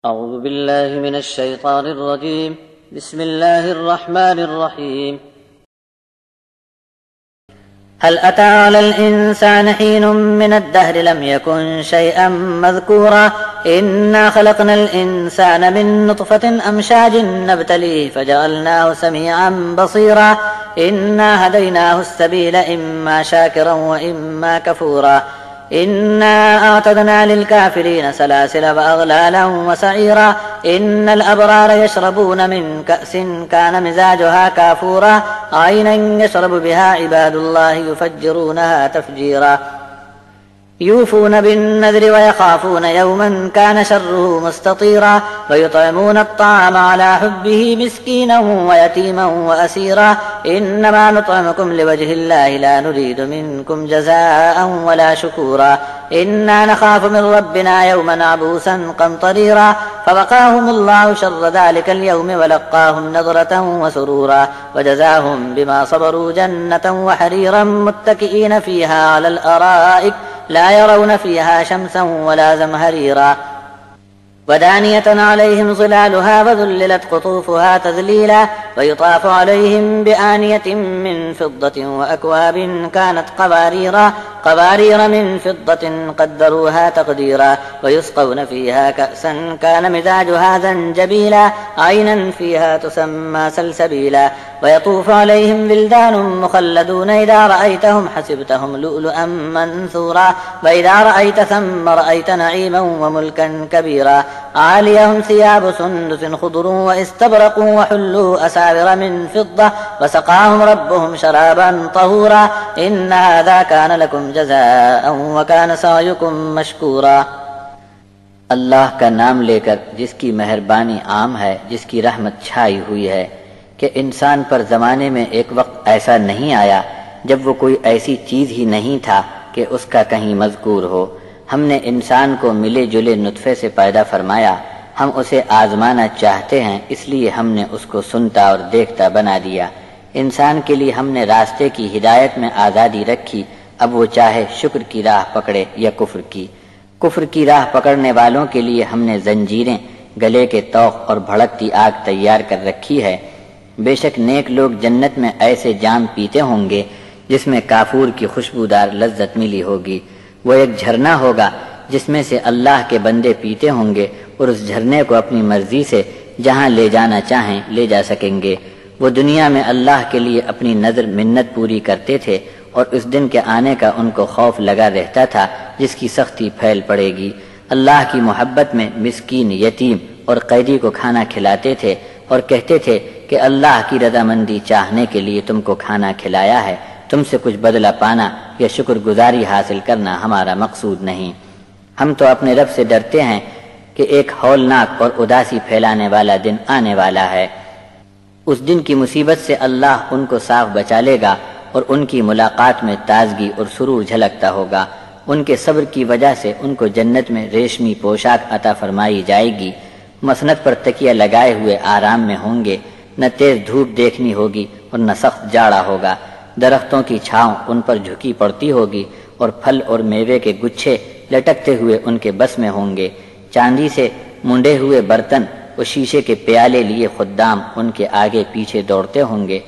أعوذ بالله من الشيطان الرجيم. بسم الله الرحمن الرحيم. هل أتى على الإنسان حين من الدهر لم يكن شيئا مذكورا إنا خلقنا الإنسان من نطفة أمشاج نبتليه فجعلناه سميعا بصيرا إنا هديناه السبيل إما شاكرا وإما كفورا إنا أعتدنا للكافرين سلاسل وأغلالا وسعيرا إن الأبرار يشربون من كأس كان مزاجها كافورا عينا يشرب بها عباد الله يفجرونها تفجيرا يوفون بالنذر ويخافون يوما كان شره مستطيرا ويطعمون الطعام على حبه مسكينا ويتيما وأسيرا إنما نطعمكم لوجه الله لا نريد منكم جزاء ولا شكورا إنا نخاف من ربنا يوما عبوسا قمطريرا فوقاهم الله شر ذلك اليوم ولقاهم نضرة وسرورا وجزاهم بما صبروا جنة وحريرا متكئين فيها على الأرائك لا يرون فيها شمسا ولا زمهريرا ودانية عليهم ظلالها وذللت قطوفها تذليلا ويطاف عليهم بآنية من فضة وأكواب كانت قوارير من فضة قدروها تقديرا ويسقون فيها كأسا كان مزاجها زنجبيلا عينا فيها تسمى سلسبيلا ويطوف عليهم ولدان مخلدون إذا رأيتهم حسبتهم لؤلؤا منثورا وإذا رأيت ثم رأيت نعيما وملكا كبيرا عاليهم ثياب سندس خضر واستبرق وحلوا أساور من فضة وسقاهم ربهم شرابا طهورا إن هذا كان لكم جزاء وكان سعيكم مشكورا. اللہ کا نام لے کر جس کی مہربانی عام ہے، جس کی رحمت چھائی ہوئی ہے، کہ انسان پر زمانے میں ایک وقت ایسا نہیں آیا جب وہ کوئی ایسی چیز ہی نہیں تھا کہ اس کا کہیں مذکور ہو. ہم نے انسان کو ملے جلے نطفے سے پیدا فرمایا. ہم اسے آزمانا چاہتے ہیں، اس لیے ہم نے اس کو سنتا اور دیکھتا بنا دیا. انسان کے لیے ہم نے راستے کی ہدایت میں آزادی رکھی. اب وہ چاہے شکر کی راہ پکڑے یا کفر کی. کفر کی راہ پکڑنے والوں کے لیے ہم نے زنجیریں، گلے کے طوق اور بھڑکتی آگ تیار کر رکھی ہے. بے شک نیک لوگ جنت میں ایسے جام پیتے ہوں گے جس میں کافور کی خوشبودار لذت ملی ہوگی. وہ ایک جھرنا ہوگا جس میں سے اللہ کے بندے پیتے ہوں گے اور اس جھرنے کو اپنی مرضی سے جہاں لے جانا چاہیں لے جا سکیں گے. وہ دنیا میں اللہ کے لیے اپنی نظر منت پوری کرتے تھے اور اس دن کے آنے کا ان کو خوف لگا رہتا تھا جس کی سختی پھیل پڑے گی. اللہ کی محبت میں مسکین، یتیم اور قیدی کو کھانا کھلاتے تھے اور کہتے تھے کہ اللہ کی رضامندی چاہنے کے لیے تم کو کھانا کھلایا ہے، تم سے کچھ بدلہ پانا یا شکر گزاری حاصل کرنا ہمارا مقصود نہیں. ہم تو اپنے رب سے ڈرتے ہیں کہ ایک ہولناک اور اداسی پھیلانے والا دن آنے والا ہے. اس دن کی مصیبت سے اللہ ان کو صاف بچا لے گا اور ان کی ملاقات میں تازگی اور سرور جھلکتا ہوگا. ان کے صبر کی وجہ سے ان کو جنت میں ریشمی پوشاک عطا فرمائی جائے گی. مسند پر تکیہ لگائے ہوئے آرام میں ہوں گے. نہ تیز دھوپ دیکھنی ہوگی اور نہ سخت جاڑا ہوگا. درختوں کی چھاؤں ان پر جھکی پڑتی ہوگی اور پھل اور میوے کے گچھے لٹکتے ہوئے ان کے بس میں ہوں گے. چاندی سے منڈے ہوئے برتن اور شیشے کے پیالے لیے خدام ان کے آگے پیچھے دوڑتے ہوں گے.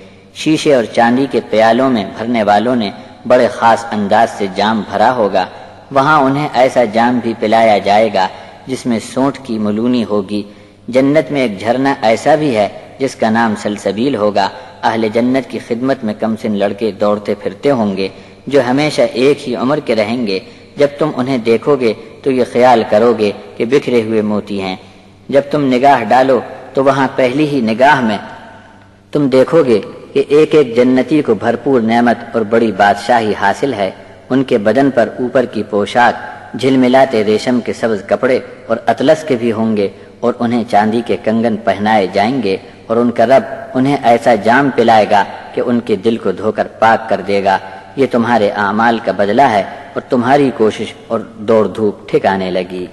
شیشے اور چاندی کے پیالوں میں بھرنے والوں نے بڑے خاص انداز سے جام بھرا ہوگا. وہاں انہیں ایسا جام بھی پلایا جائے گا جس میں سونٹ کی ملونی ہوگی. جنت میں ایک جھرنا ایسا بھی ہے جس کا نام سلسبیل ہوگا. اہل جنت کی خدمت میں کم سن لڑکے دوڑتے پھرتے ہوں گے جو ہمیشہ ایک ہی عمر کے رہیں گے. جب تم انہیں دیکھو گے تو یہ خیال کرو گے کہ بکھرے ہوئے موتی ہیں. جب تم نگاہ ڈالو تو وہاں پہلی ہی نگاہ میں تم دیکھو گے کہ ایک ایک جنتی کو بھرپور نعمت اور بڑی بادشاہی حاصل ہے. ان کے بدن پر اوپر کی پوشاک جھلملاتے ریشم کے سبز کپڑے اور اطلس کے بھی ہوں گے اور انہیں چاندی کے کنگن پہنائے جائیں گے اور ان کا رب انہیں ایسا جام پلائے گا کہ ان کے دل کو دھو کر پاک کر دے گا. یہ تمہارے اعمال کا بدلہ ہے اور تمہاری کوشش اور دوڑ دھوپ ٹھکانے لگی.